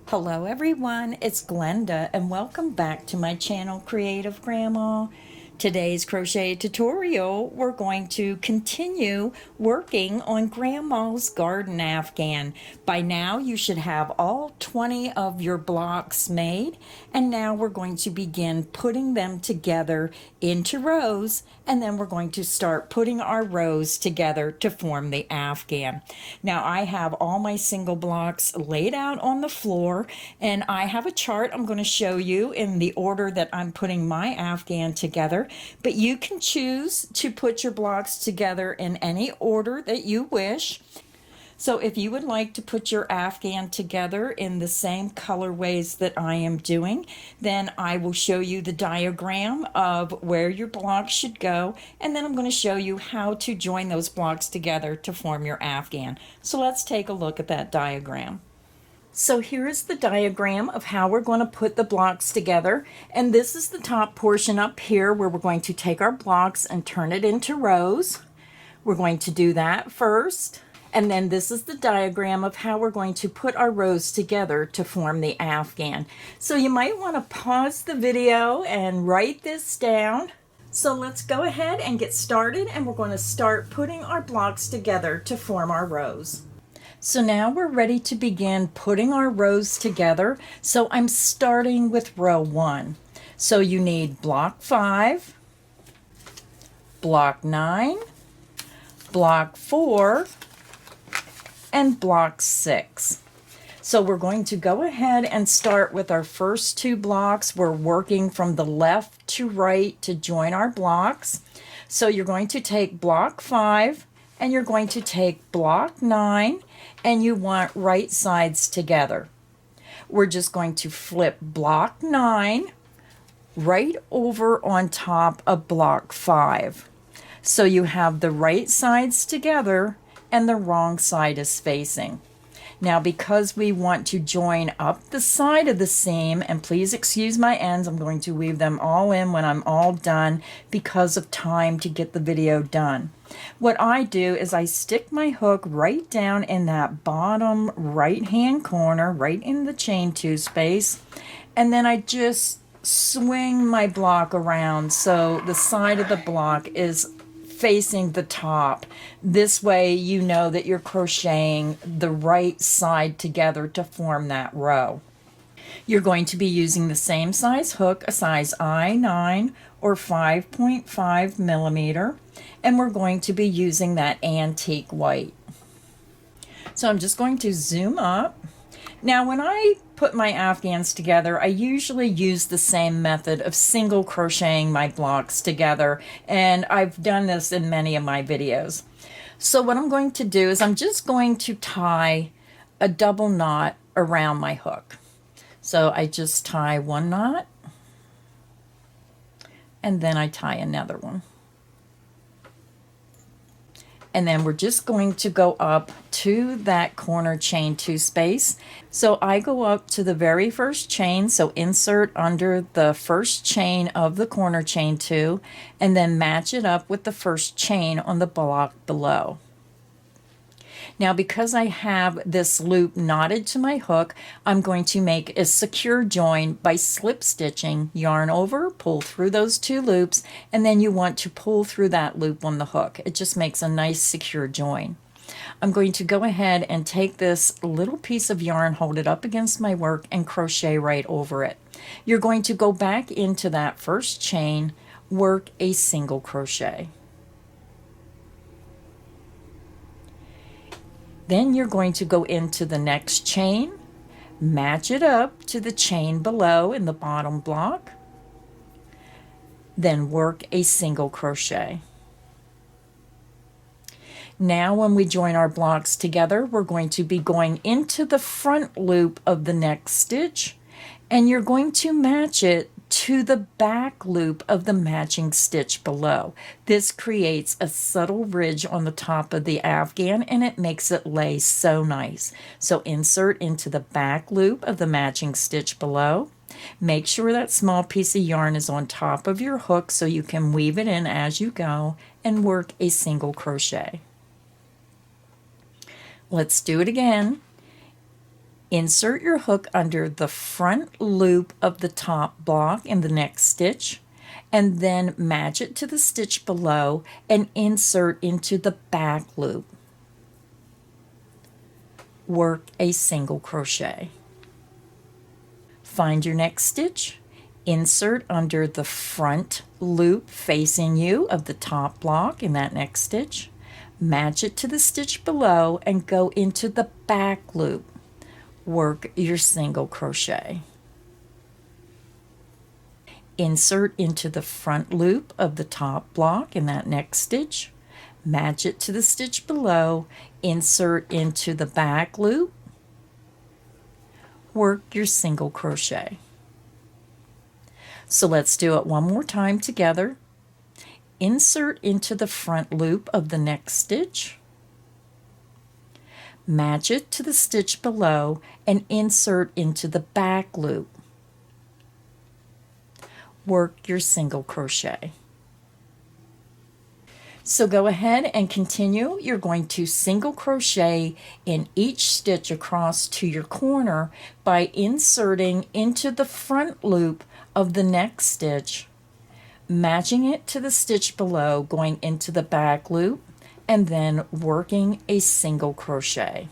Hello everyone, it's Glenda and welcome back to my channel Creative Grandma. Today's crochet tutorial, we're going to continue working on Grandma's garden Afghan. By now you should have all 20 of your blocks made, and now we're going to begin putting them together into rows, and then we're going to start putting our rows together to form the Afghan. Now I have all my single blocks laid out on the floor, and I have a chart I'm going to show you in the order that I'm putting my Afghan together. But you can choose to put your blocks together in any order that you wish. So if you would like to put your Afghan together in the same colorways that I am doing, then I will show you the diagram of where your blocks should go, and then I'm going to show you how to join those blocks together to form your Afghan. So let's take a look at that diagram. So here is the diagram of how we're going to put the blocks together, and this is the top portion up here where we're going to take our blocks and turn it into rows. We're going to do that first, and then this is the diagram of how we're going to put our rows together to form the Afghan. So you might want to pause the video and write this down. So let's go ahead and get started, and we're going to start putting our blocks together to form our rows. So now we're ready to begin putting our rows together. So I'm starting with row 1. So you need block 5, block 9, block 4, and block 6. So we're going to go ahead and start with our first 2 blocks. We're working from the left to right to join our blocks. So you're going to take block 5 and you're going to take block 9, and you want right sides together. We're just going to flip block 9 right over on top of block 5. So you have the right sides together and the wrong side is facing. Now because we want to join up the side of the seam, and please excuse my ends, I'm going to weave them all in when I'm all done because of time to get the video done. What I do is I stick my hook right down in that bottom right hand corner, right in the chain 2 space, and then I just swing my block around so the side of the block is facing the top. This way you know that you're crocheting the right side together to form that row. You're going to be using the same size hook, a size I9 or 5.5 millimeter, and we're going to be using that antique white. So I'm just going to zoom up. Now when I put my Afghans together, I usually use the same method of single crocheting my blocks together, and I've done this in many of my videos. So what I'm going to do is I'm just going to tie a double knot around my hook. So I just tie 1 knot and then I tie another one. And then we're just going to go up to that corner chain 2 space. So I go up to the very first chain, so insert under the first chain of the corner chain 2, and then match it up with the first chain on the block below. Now because I have this loop knotted to my hook, I'm going to make a secure join by slip stitching, yarn over, pull through those 2 loops, and then you want to pull through that loop on the hook. It just makes a nice secure join. I'm going to go ahead and take this little piece of yarn, hold it up against my work, and crochet right over it. You're going to go back into that first chain, work a single crochet. Then you're going to go into the next chain, match it up to the chain below in the bottom block, then work a single crochet. Now when we join our blocks together, we're going to be going into the front loop of the next stitch, and you're going to match it to the back loop of the matching stitch below. This creates a subtle ridge on the top of the Afghan, and it makes it lay so nice. So insert into the back loop of the matching stitch below. Make sure that small piece of yarn is on top of your hook so you can weave it in as you go and work a single crochet. Let's do it again. Insert your hook under the front loop of the top block in the next stitch, and then match it to the stitch below and insert into the back loop. Work a single crochet. Find your next stitch, insert under the front loop facing you of the top block in that next stitch, match it to the stitch below and go into the back loop. Work your single crochet. Insert into the front loop of the top block in that next stitch, match it to the stitch below, insert into the back loop, work your single crochet. So let's do it one more time together. Insert into the front loop of the next stitch, match it to the stitch below and insert into the back loop. Work your single crochet. So go ahead and continue. You're going to single crochet in each stitch across to your corner by inserting into the front loop of the next stitch, matching it to the stitch below, going into the back loop, and then working a single crochet.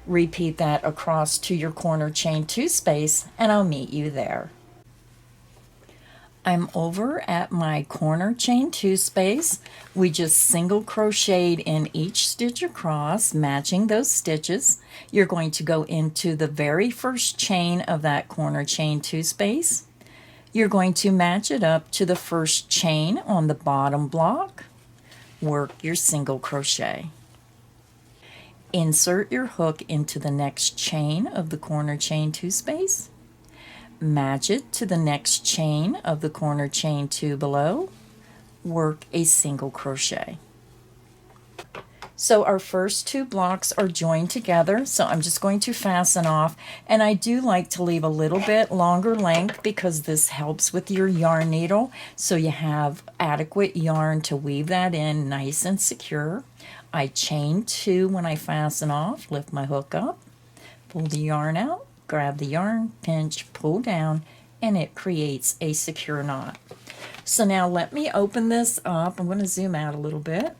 Repeat that across to your corner chain 2 space, and I'll meet you there. I'm over at my corner chain 2 space. We just single crocheted in each stitch across, matching those stitches. You're going to go into the very first chain of that corner chain 2 space. You're going to match it up to the first chain on the bottom block. Work your single crochet. Insert your hook into the next chain of the corner chain 2 space. Match it to the next chain of the corner chain 2 below, work a single crochet. So our first 2 blocks are joined together, so I'm just going to fasten off, and I do like to leave a little bit longer length because this helps with your yarn needle, so you have adequate yarn to weave that in nice and secure. I chain 2 when I fasten off, lift my hook up, pull the yarn out, grab the yarn, pinch, pull down, and it creates a secure knot. So now let me open this up. I'm going to zoom out a little bit.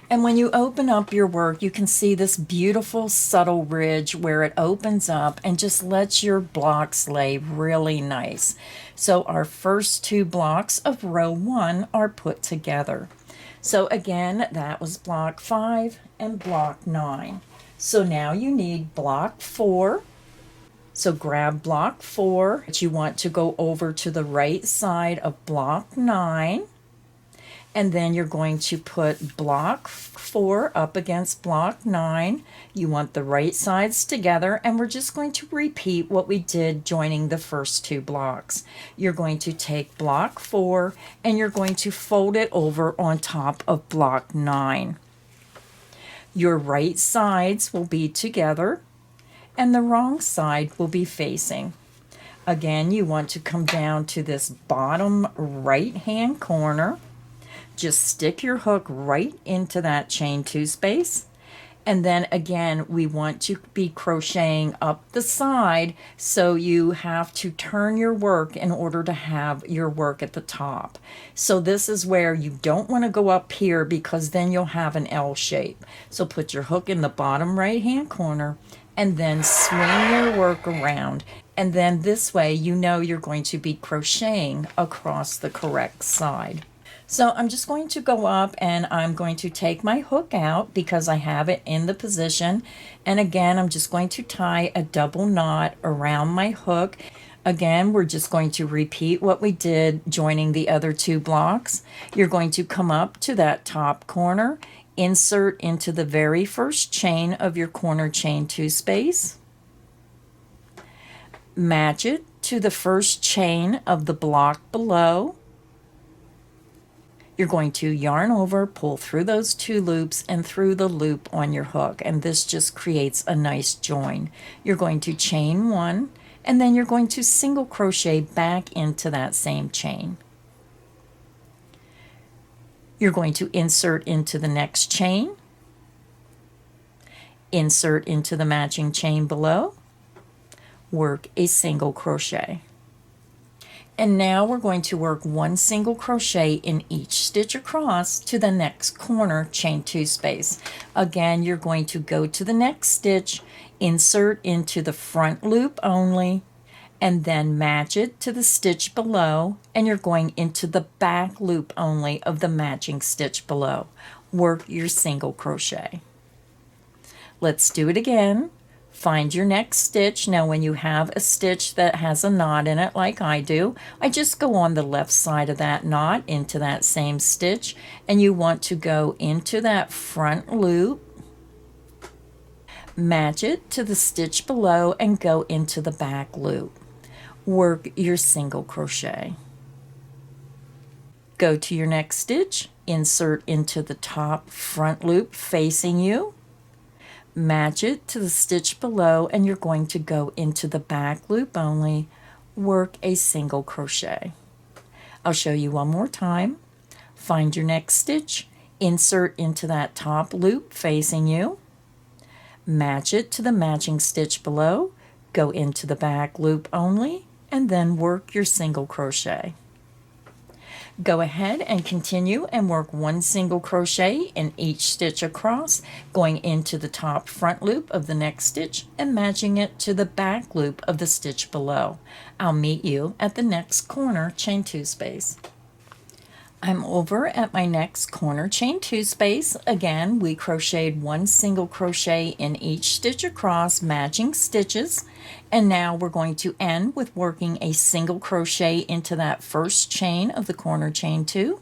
And when you open up your work, you can see this beautiful subtle ridge where it opens up and just lets your blocks lay really nice. So our first 2 blocks of row 1 are put together. So again, that was block 5 and block 9. So now you need block 4. So grab block 4, but you want to go over to the right side of block 9, and then you're going to put block 4 up against block 9. You want the right sides together, and we're just going to repeat what we did joining the first 2 blocks. You're going to take block 4 and you're going to fold it over on top of block 9. Your right sides will be together, and the wrong side will be facing. Again, you want to come down to this bottom right hand corner. Just stick your hook right into that chain 2 space, and then again we want to be crocheting up the side, so you have to turn your work in order to have your work at the top. So this is where you don't want to go up here because then you'll have an L shape. So put your hook in the bottom right hand corner and then swing your work around, and then this way you know you're going to be crocheting across the correct side. So I'm just going to go up and I'm going to take my hook out because I have it in the position, and again I'm just going to tie a double knot around my hook. Again, we're just going to repeat what we did joining the other 2 blocks. You're going to come up to that top corner, insert into the very first chain of your corner chain 2 space, match it to the first chain of the block below. You're going to yarn over, pull through those 2 loops and through the loop on your hook, and this just creates a nice join. You're going to chain 1, and then you're going to single crochet back into that same chain. You're going to insert into the next chain, insert into the matching chain below, work a single crochet. And now we're going to work 1 single crochet in each stitch across to the next corner chain 2 space. Again, you're going to go to the next stitch, insert into the front loop only, and then match it to the stitch below, and you're going into the back loop only of the matching stitch below. Work your single crochet. Let's do it again. Find your next stitch. Now when you have a stitch that has a knot in it like I do, I just go on the left side of that knot into that same stitch, and you want to go into that front loop, match it to the stitch below, and go into the back loop. Work your single crochet. Go to your next stitch, insert into the top front loop facing you, match it to the stitch below, and you're going to go into the back loop only, work a single crochet. I'll show you one more time. Find your next stitch, insert into that top loop facing you, match it to the matching stitch below, go into the back loop only, and then work your single crochet. Go ahead and continue and work 1 single crochet in each stitch across, going into the top front loop of the next stitch and matching it to the back loop of the stitch below. I'll meet you at the next corner chain 2 space. I'm over at my next corner chain 2 space. Again, we crocheted 1 single crochet in each stitch across, matching stitches, and now we're going to end with working a single crochet into that first chain of the corner chain 2,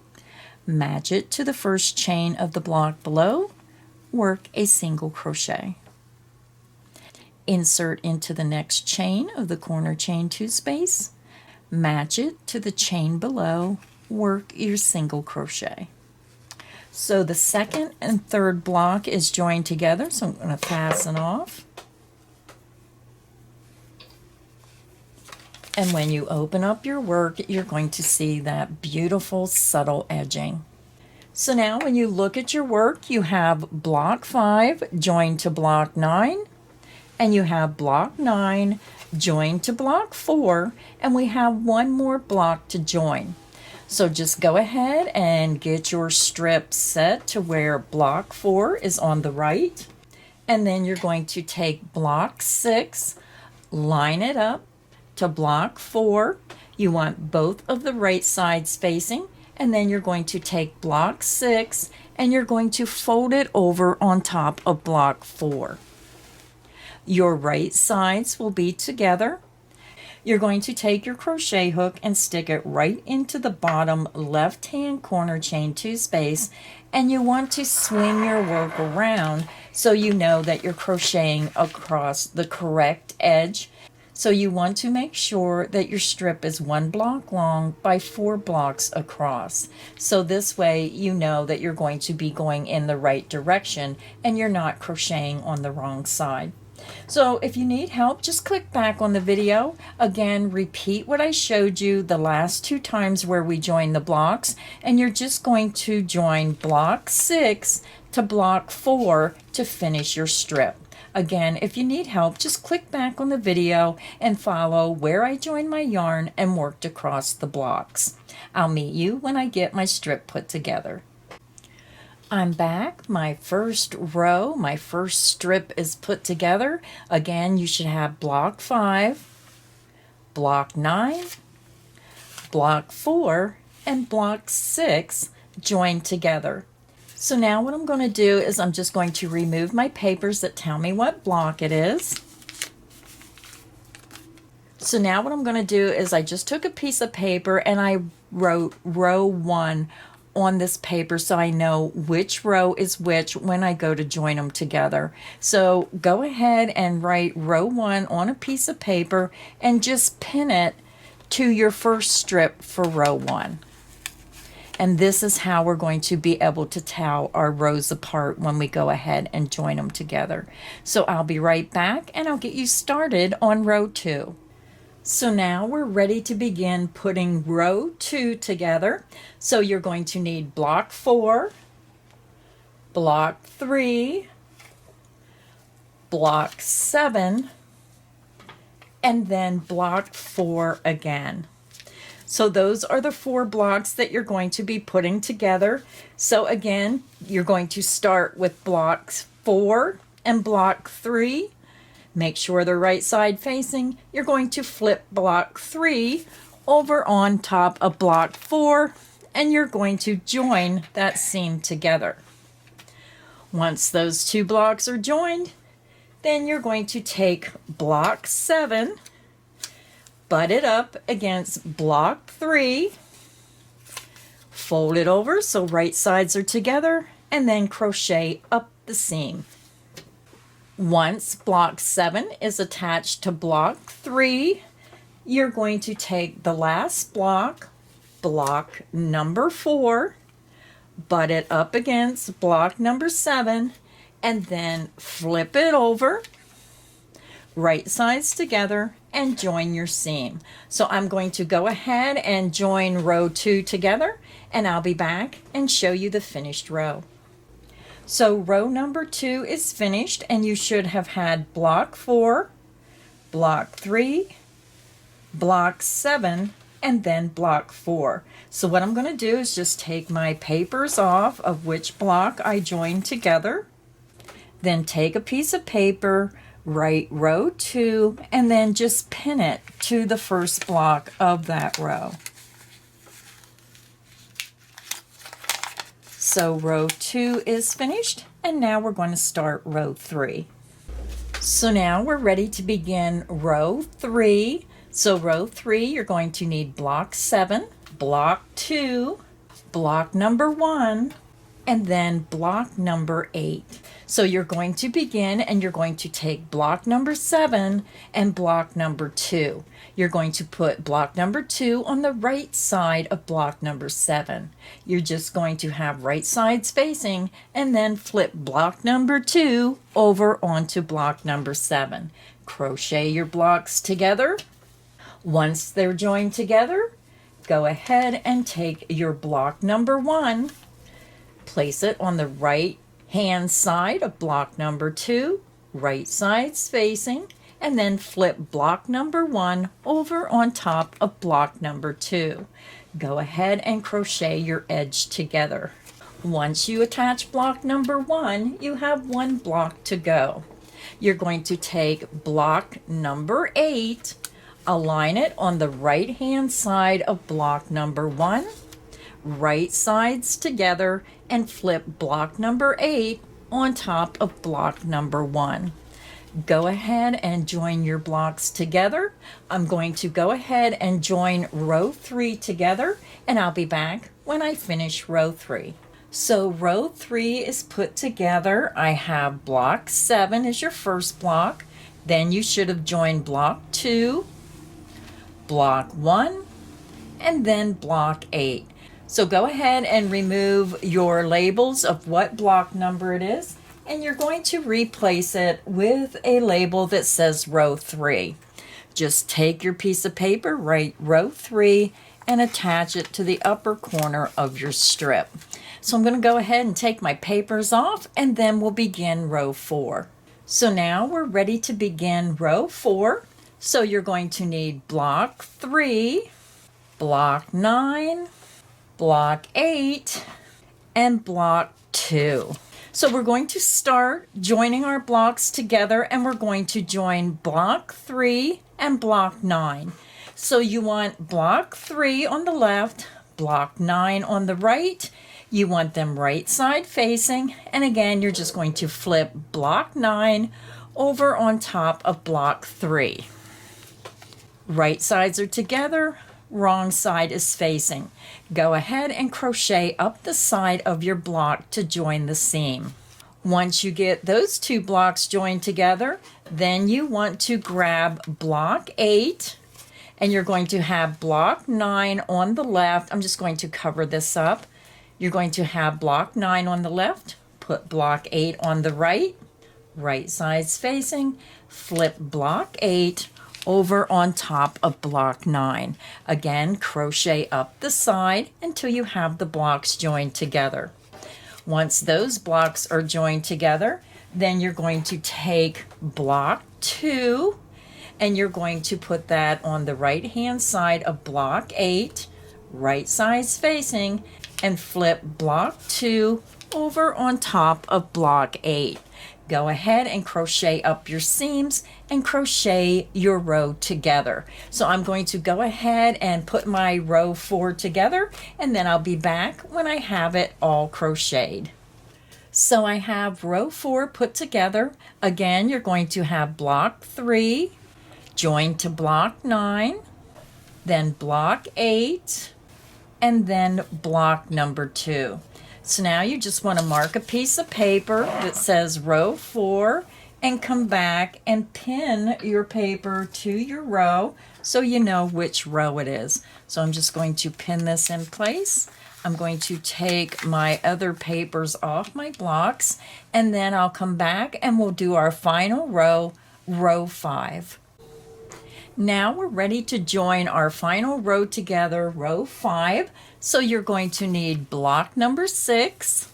match it to the first chain of the block below, work a single crochet. Insert into the next chain of the corner chain 2 space, match it to the chain below, work your single crochet. So the second and third block is joined together, so I'm going to fasten off. And when you open up your work, you're going to see that beautiful subtle edging. So now when you look at your work, you have block 5 joined to block 9, and you have block 9 joined to block 4, and we have one more block to join. So just go ahead and get your strip set to where block 4 is on the right, and then you're going to take block 6, line it up to block 4. You want both of the right sides facing, and then you're going to take block 6 and you're going to fold it over on top of block 4. Your right sides will be together. You're going to take your crochet hook and stick it right into the bottom left hand corner chain 2 space, and you want to swing your work around so you know that you're crocheting across the correct edge. So you want to make sure that your strip is 1 block long by 4 blocks across. So this way you know that you're going to be going in the right direction and you're not crocheting on the wrong side. So if you need help, just click back on the video. Again, repeat what I showed you the last 2 times where we joined the blocks, and you're just going to join block 6 to block 4 to finish your strip. Again, if you need help, just click back on the video and follow where I joined my yarn and worked across the blocks. I'll meet you when I get my strip put together. I'm back. My first row, my first strip is put together. Again, you should have block 5, block 9, block 4, and block 6 joined together. So now what I'm going to do is I'm just going to remove my papers that tell me what block it is. So now what I'm going to do is I just took a piece of paper and I wrote row 1 on this paper so I know which row is which when I go to join them together. So go ahead and write row 1 on a piece of paper and just pin it to your first strip for row 1. And this is how we're going to be able to tell our rows apart when we go ahead and join them together. So I'll be right back and I'll get you started on row 2. So now we're ready to begin putting row 2 together. So you're going to need block 4, block 3, block 7, and then block 4 again. So those are the 4 blocks that you're going to be putting together. So again, you're going to start with blocks 4 and block 3. Make sure they're right side facing. You're going to flip block 3 over on top of block 4, and you're going to join that seam together. Once those 2 blocks are joined, then you're going to take block 7, butt it up against block 3, fold it over so right sides are together, and then crochet up the seam. Once block 7 is attached to block 3, you're going to take the last block, block number 4, butt it up against block number 7, and then flip it over, right sides together, and join your seam. So I'm going to go ahead and join row 2 together, and I'll be back and show you the finished row. So row number 2 is finished, and you should have had block 4, block 3, block 7, and then block 4. So what I'm going to do is just take my papers off of which block I joined together, then take a piece of paper, write row 2, and then just pin it to the first block of that row. So row 2 is finished, and now we're going to start row 3. So now we're ready to begin row 3. So row 3, you're going to need block 7, block 2, block number 1, and then block number 8. So you're going to begin, and you're going to take block number 7 and block number 2. You're going to put block number 2 on the right side of block number 7. You're just going to have right sides facing, and then flip block number 2 over onto block number 7. Crochet your blocks together. Once they're joined together, go ahead and take your block number 1, place it on the right hand side of block number 2, right sides facing, and then flip block number 1 over on top of block number 2. Go ahead and crochet your edge together. Once you attach block number 1, you have 1 block to go. You're going to take block number 8, align it on the right hand side of block number 1, right sides together, and flip block number 8 on top of block number 1. Go ahead and join your blocks together. I'm going to go ahead and join row 3 together, and I'll be back when I finish row 3. So row 3 is put together. I have block 7 as your first block. Then you should have joined block 2, block 1, and then block 8. So go ahead and remove your labels of what block number it is, and you're going to replace it with a label that says row 3. Just take your piece of paper, write row 3, and attach it to the upper corner of your strip. So I'm going to go ahead and take my papers off, and then we'll begin row 4. So now we're ready to begin row 4. So you're going to need block 3, block 9, block 8, and block 2. So we're going to start joining our blocks together, and we're going to join block 3 and block 9. So you want block 3 on the left, block 9 on the right. You want them right side facing, and again you're just going to flip block 9 over on top of block 3. Right sides are together, wrong side is facing. Go ahead and crochet up the side of your block to join the seam. Once you get those 2 blocks joined together, then you want to grab block 8, and you're going to have block 9 on the left. I'm just going to cover this up. You're going to have block 9 on the left, put block 8 on the right, right sides facing, flip block 8 over on top of block 9. Again, crochet up the side until you have the blocks joined together. Once those blocks are joined together, Then you're going to take block 2 and you're going to put that on the right hand side of block 8, right sides facing, and flip block 2 over on top of block 8. Go ahead and crochet up your seams and crochet your row together. So I'm going to go ahead and put my row 4 together, and then I'll be back when I have it all crocheted. So I have row 4 put together. Again, you're going to have block 3, join to block 9, then block 8, and then block number 2. So now you just want to mark a piece of paper that says row 4 and come back and pin your paper to your row so you know which row it is. So I'm just going to pin this in place. I'm going to take my other papers off my blocks, and then I'll come back and we'll do our final row, row 5. Now we're ready to join our final row together, row 5. So you're going to need block number 6,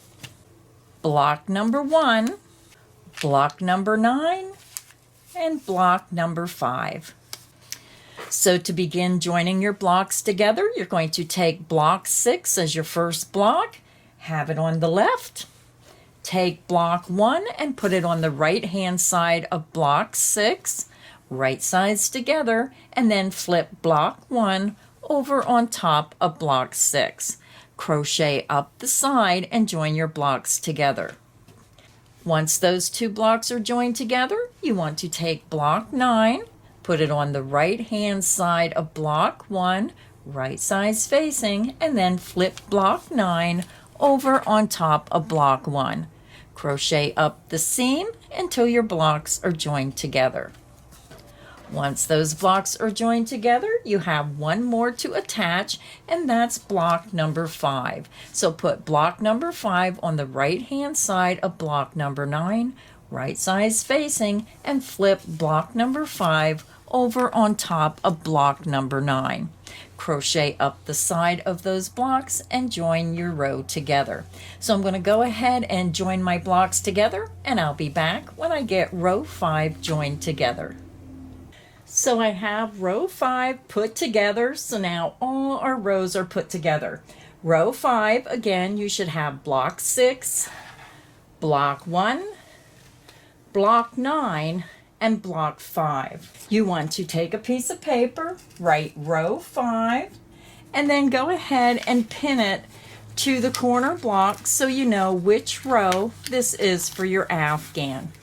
block number 1, block number 9, and block number 5. So to begin joining your blocks together, you're going to take block 6 as your first block, have it on the left. Take block 1 and put it on the right hand side of block 6, right sides together, and then flip block 1 over on top of block 6. Crochet up the side and join your blocks together. Once those two blocks are joined together, you want to take block 9, put it on the right hand side of block 1, right sides facing, and then flip block 9 over on top of block 1. Crochet up the seam until your blocks are joined together. Once those blocks are joined together, you have one more to attach, and that's block number 5. So put block number 5 on the right hand side of block number 9, right sides facing, and flip block number 5 over on top of block number 9. Crochet up the side of those blocks and join your row together. So I'm going to go ahead and join my blocks together, and I'll be back when I get row 5 joined together. So I have row 5 put together, so now all our rows are put together. Row 5, again, you should have block 6, block 1, block 9, and block 5. You want to take a piece of paper, write row 5, and then go ahead and pin it to the corner block so you know which row this is for your Afghan.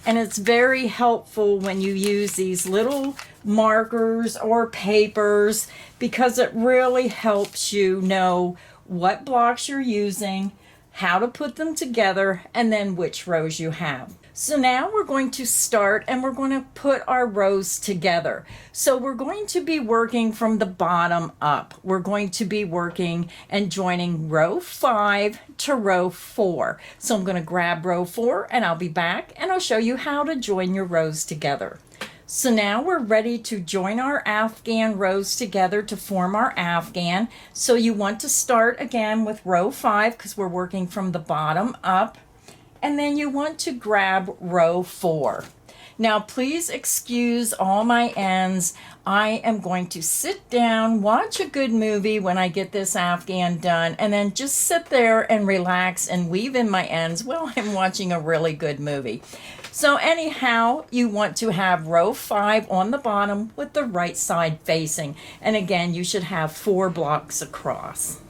And it's very helpful when you use these little markers or papers, because it really helps you know what blocks you're using, how to put them together, and then which rows you have. So now we're going to start and we're going to put our rows together. So we're going to be working from the bottom up. We're going to be working and joining row 5 to row 4. So I'm going to grab row 4 and I'll be back and I'll show you how to join your rows together. So now we're ready to join our Afghan rows together to form our Afghan. So you want to start again with row 5 because we're working from the bottom up. And then you want to grab row 4. Now please excuse all my ends. I am going to sit down, watch a good movie when I get this Afghan done, and then just sit there and relax and weave in my ends while I'm watching a really good movie. So anyhow, you want to have row 5 on the bottom with the right side facing. And again, you should have 4 blocks across.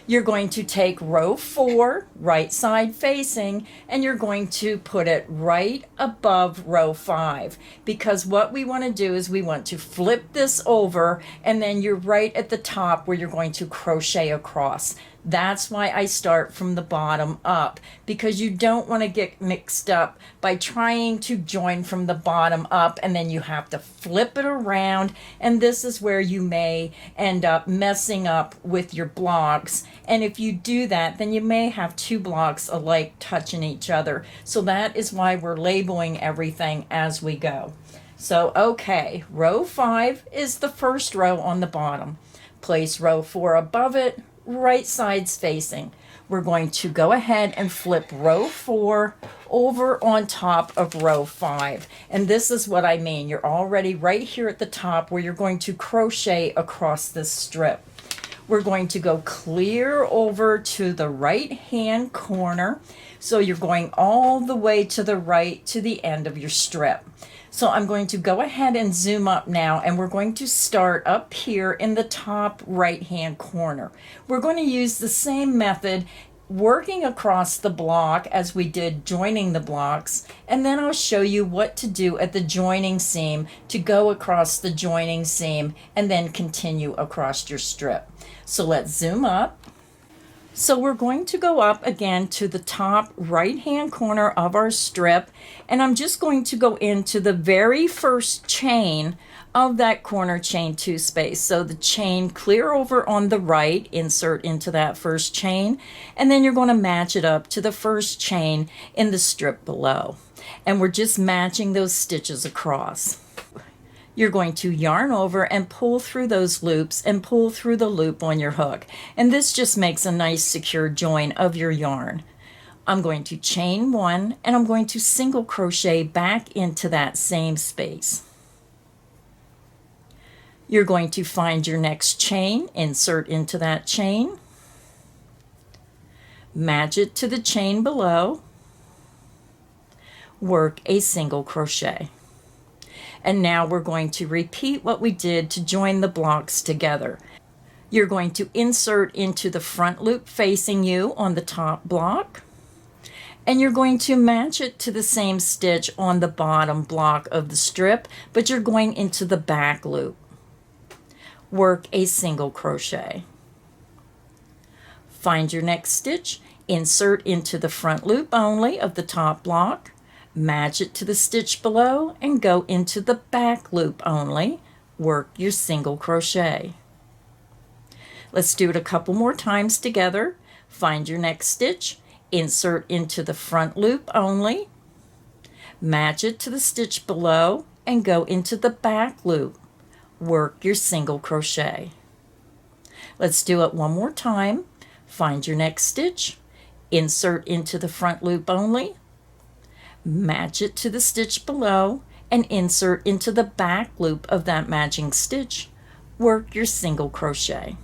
You're going to take row 4, right side facing, and you're going to put it right above row 5. Because what we want to do is we want to flip this over, and then you're right at the top where you're going to crochet across. That's why I start from the bottom up, because you don't want to get mixed up by trying to join from the bottom up and then you have to flip it around, and this is where you may end up messing up with your blocks. And if you do that, then you may have 2 blocks alike touching each other. So that is why we're labeling everything as we go. So okay, row 5 is the first row on the bottom. Place row 4 above it, right sides facing. we're going to go ahead and flip row 4 over on top of row 5. And this is what I mean. You're already right here at the top where you're going to crochet across this strip. We're going to go clear over to the right hand corner. So you're going all the way to the right to the end of your strip. So I'm going to go ahead and zoom up now, and we're going to start up here in the top right hand corner. We're going to use the same method working across the block as we did joining the blocks, and then I'll show you what to do at the joining seam to go across the joining seam and then continue across your strip. So let's zoom up. So we're going to go up again to the top right hand corner of our strip, and I'm just going to go into the very first chain of that corner chain 2 space. So the chain clear over on the right, insert into that first chain, and then you're going to match it up to the first chain in the strip below. And we're just matching those stitches across. You're going to yarn over and pull through those loops and pull through the loop on your hook. And this just makes a nice secure join of your yarn. I'm going to chain 1 and I'm going to single crochet back into that same space. You're going to find your next chain, insert into that chain, match it to the chain below, work a single crochet. And now we're going to repeat what we did to join the blocks together. You're going to insert into the front loop facing you on the top block, and you're going to match it to the same stitch on the bottom block of the strip, but you're going into the back loop. Work a single crochet. Find your next stitch, insert into the front loop only of the top block, match it to the stitch below, and go into the back loop only. Work your single crochet. Let's do it a couple more times together. Find your next stitch, insert into the front loop only, match it to the stitch below, and go into the back loop. Work your single crochet. Let's do it one more time. Find your next stitch, insert into the front loop only, match it to the stitch below, and insert into the back loop of that matching stitch. Work your single crochet.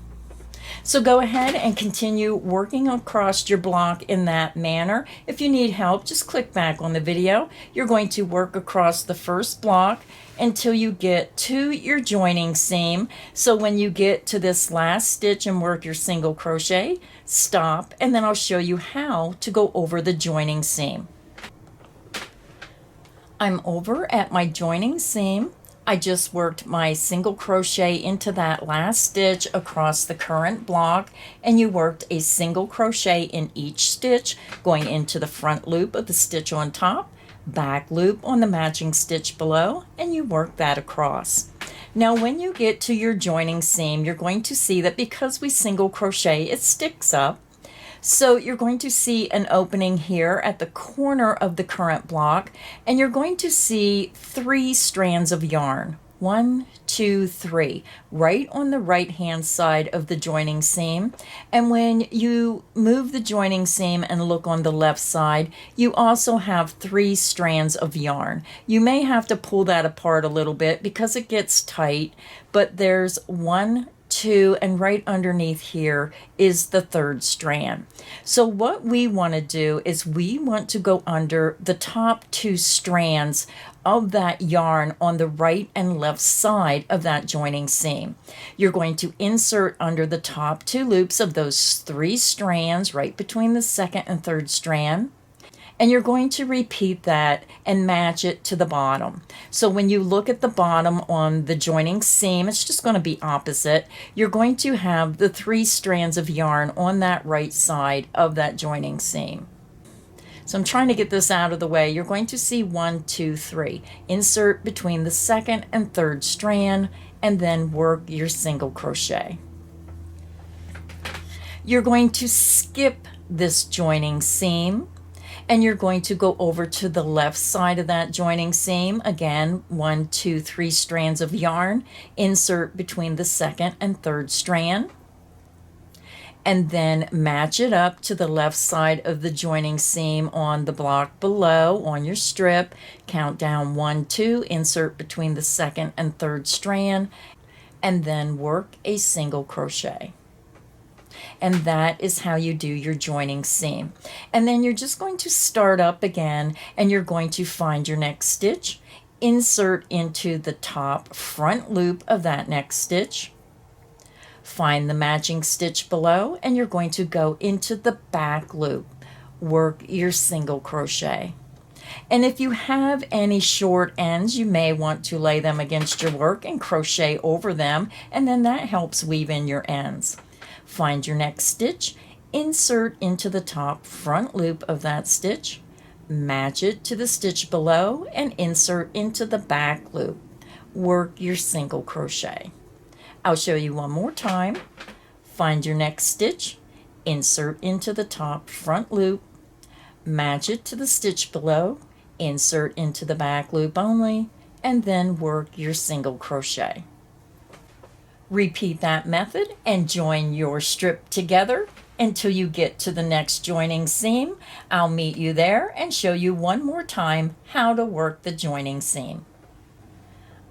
So go ahead and continue working across your block in that manner. If you need help, just click back on the video. You're going to work across the first block until you get to your joining seam. So when you get to this last stitch and work your single crochet, stop, and then I'll show you how to go over the joining seam. I'm over at my joining seam. I just worked my single crochet into that last stitch across the current block, and you worked a single crochet in each stitch, going into the front loop of the stitch on top, back loop on the matching stitch below, and you work that across. Now when you get to your joining seam, you're going to see that because we single crochet, it sticks up. So you're going to see an opening here at the corner of the current block, and you're going to see 3 strands of yarn. 1, 2, 3, right on the right hand side of the joining seam. And when you move the joining seam and look on the left side, you also have 3 strands of yarn. You may have to pull that apart a little bit because it gets tight, but there's 1, 2, and right underneath here is the 3rd strand. So what we want to do is we want to go under the top 2 strands of that yarn on the right and left side of that joining seam. You're going to insert under the top 2 loops of those 3 strands right between the 2nd and 3rd strand. And you're going to repeat that and match it to the bottom. So when you look at the bottom on the joining seam, it's just going to be opposite. You're going to have the 3 strands of yarn on that right side of that joining seam. So I'm trying to get this out of the way. You're going to see 1, 2, 3. Insert between the 2nd and 3rd strand, and then work your single crochet. You're going to skip this joining seam, and you're going to go over to the left side of that joining seam. Again, 1, 2, 3 strands of yarn. Insert between the 2nd and 3rd strand. and then match it up to the left side of the joining seam on the block below on your strip. Count down 1, 2, insert between the second and third strand, and then work a single crochet. And that is how you do your joining seam. And then you're just going to start up again, and you're going to find your next stitch, insert into the top front loop of that next stitch, find the matching stitch below, and you're going to go into the back loop, work your single crochet. And if you have any short ends, you may want to lay them against your work and crochet over them, and then that helps weave in your ends. Find your next stitch, insert into the top front loop of that stitch, match it to the stitch below, and insert into the back loop. Work your single crochet. I'll show you one more time. Find your next stitch, insert into the top front loop, match it to the stitch below, insert into the back loop only, and then work your single crochet. Repeat that method and join your strip together until you get to the next joining seam. I'll meet you there and show you one more time how to work the joining seam.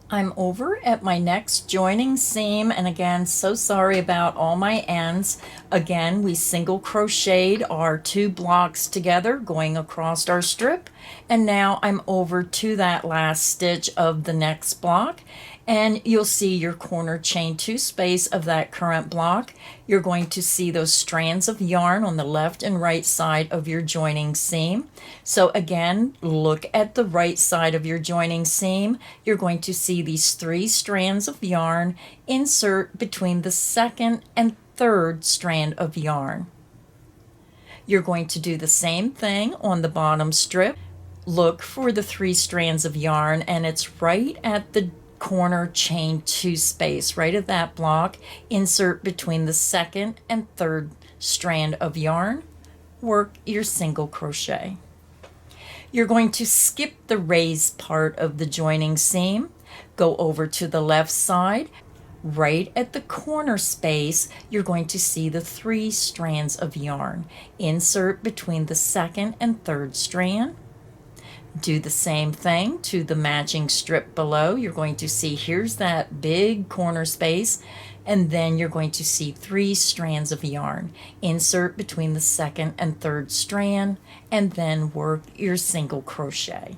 I'm over at my next joining seam, and again, so sorry about all my ends. Again, we single crocheted our 2 blocks together going across our strip, and now I'm over to that last stitch of the next block, and you'll see your corner chain 2 space of that current block. You're going to see those strands of yarn on the left and right side of your joining seam. So again, look at the right side of your joining seam. You're going to see these 3 strands of yarn. Insert between the second and third strand of yarn. You're going to do the same thing on the bottom strip. Look for the 3 strands of yarn, and it's right at the corner chain 2 space, right at that block. Insert between the second and third strand of yarn. Work your single crochet. You're going to skip the raised part of the joining seam, go over to the left side. Right at the corner space, you're going to see the 3 strands of yarn. Insert between the second and third strand. Do the same thing to the matching strip below. You're going to see here's that big corner space, and then you're going to see 3 strands of yarn. Insert between the second and third strand, and then work your single crochet.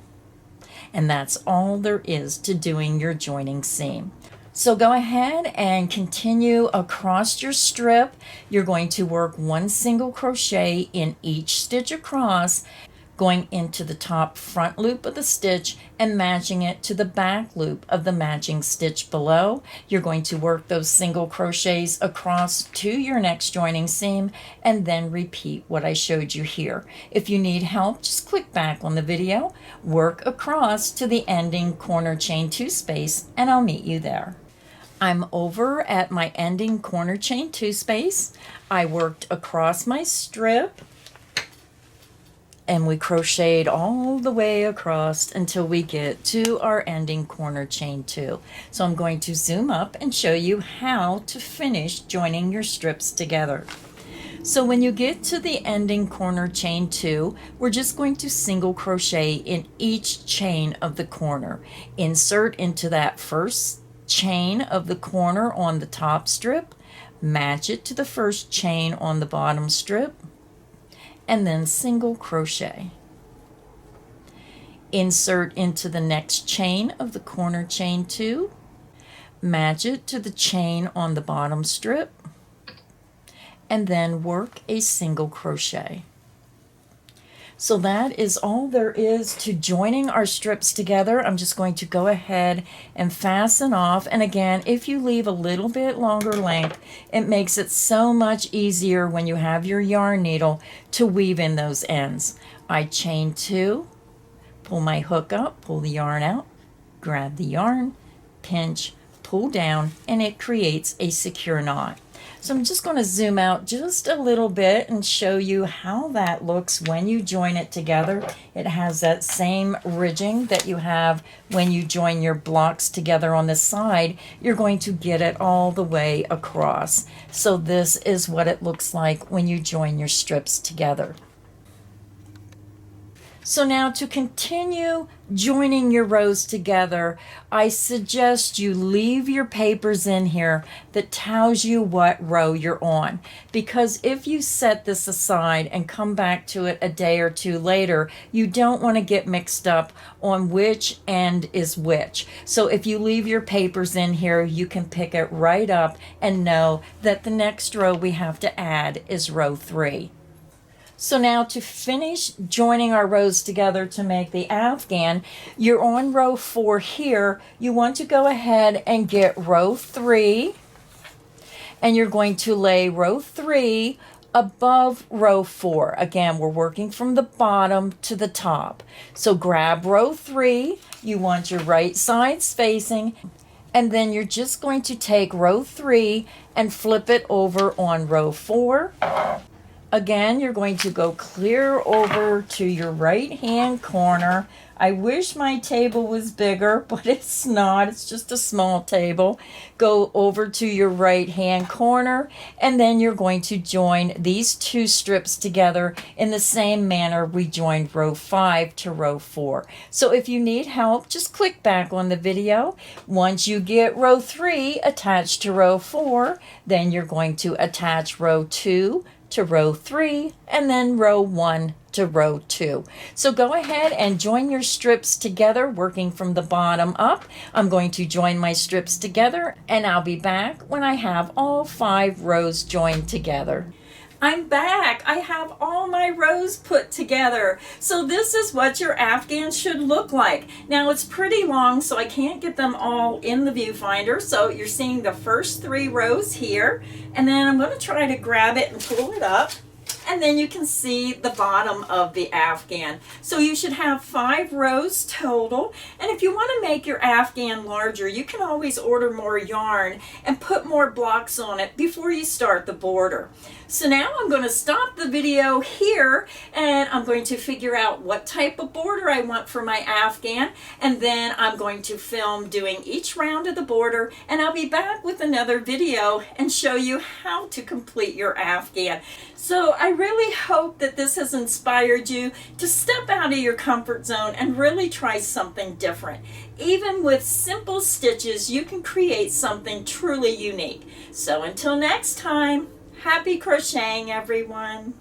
And that's all there is to doing your joining seam. So go ahead and continue across your strip. You're going to work 1 single crochet in each stitch across, going into the top front loop of the stitch and matching it to the back loop of the matching stitch below. You're going to work those single crochets across to your next joining seam, and then repeat what I showed you here. If you need help, just click back on the video, work across to the ending corner chain 2 space, and I'll meet you there. I'm over at my ending corner chain 2 space. I worked across my strip, and we crocheted all the way across until we get to our ending corner chain 2. So I'm going to zoom up and show you how to finish joining your strips together. So when you get to the ending corner chain 2, we're just going to single crochet in each chain of the corner. Insert into that first chain of the corner on the top strip, match it to the first chain on the bottom strip, and then single crochet. Insert into the next chain of the corner chain 2, match it to the chain on the bottom strip, and then work a single crochet. So that is all there is to joining our strips together. I'm just going to go ahead and fasten off. And again, if you leave a little bit longer length, it makes it so much easier when you have your yarn needle to weave in those ends. I chain 2, pull my hook up, pull the yarn out, grab the yarn, pinch, pull down, and it creates a secure knot. So I'm just going to zoom out just a little bit and show you how that looks when you join it together. It has that same ridging that you have when you join your blocks together on the side. You're going to get it all the way across. So this is what it looks like when you join your strips together. So now to continue joining your rows together, I suggest you leave your papers in here that tells you what row you're on. Because if you set this aside and come back to it a day or two later, you don't want to get mixed up on which end is which. So if you leave your papers in here, you can pick it right up and know that the next row we have to add is row 3. So now to finish joining our rows together to make the Afghan, you're on row 4 here. You want to go ahead and get row 3, and you're going to lay row 3 above row 4. Again, we're working from the bottom to the top. So grab row 3, you want your right sides facing, and then you're just going to take row 3 and flip it over on row 4. Again, you're going to go clear over to your right hand corner. I wish my table was bigger, but it's not. It's just a small table. Go over to your right hand corner, and then you're going to join these 2 strips together in the same manner we joined row 5 to row 4. So if you need help, just click back on the video. Once you get row 3 attached to row 4, then you're going to attach row 2 to row 3, and then row 1 to row 2. So go ahead and join your strips together, working from the bottom up. I'm going to join my strips together, and I'll be back when I have all 5 rows joined together. I'm back. I have all my rows put together. So this is what your Afghan should look like. Now it's pretty long, so I can't get them all in the viewfinder. So you're seeing the first 3 rows here, and then I'm going to try to grab it and pull it up. And then you can see the bottom of the Afghan. So you should have 5 rows total. And if you want to make your Afghan larger, you can always order more yarn and put more blocks on it before you start the border. So now I'm going to stop the video here, and I'm going to figure out what type of border I want for my Afghan, and then I'm going to film doing each round of the border, and I'll be back with another video and show you how to complete your Afghan. So I really hope that this has inspired you to step out of your comfort zone and really try something different. Even with simple stitches, you can create something truly unique. So until next time, happy crocheting, everyone.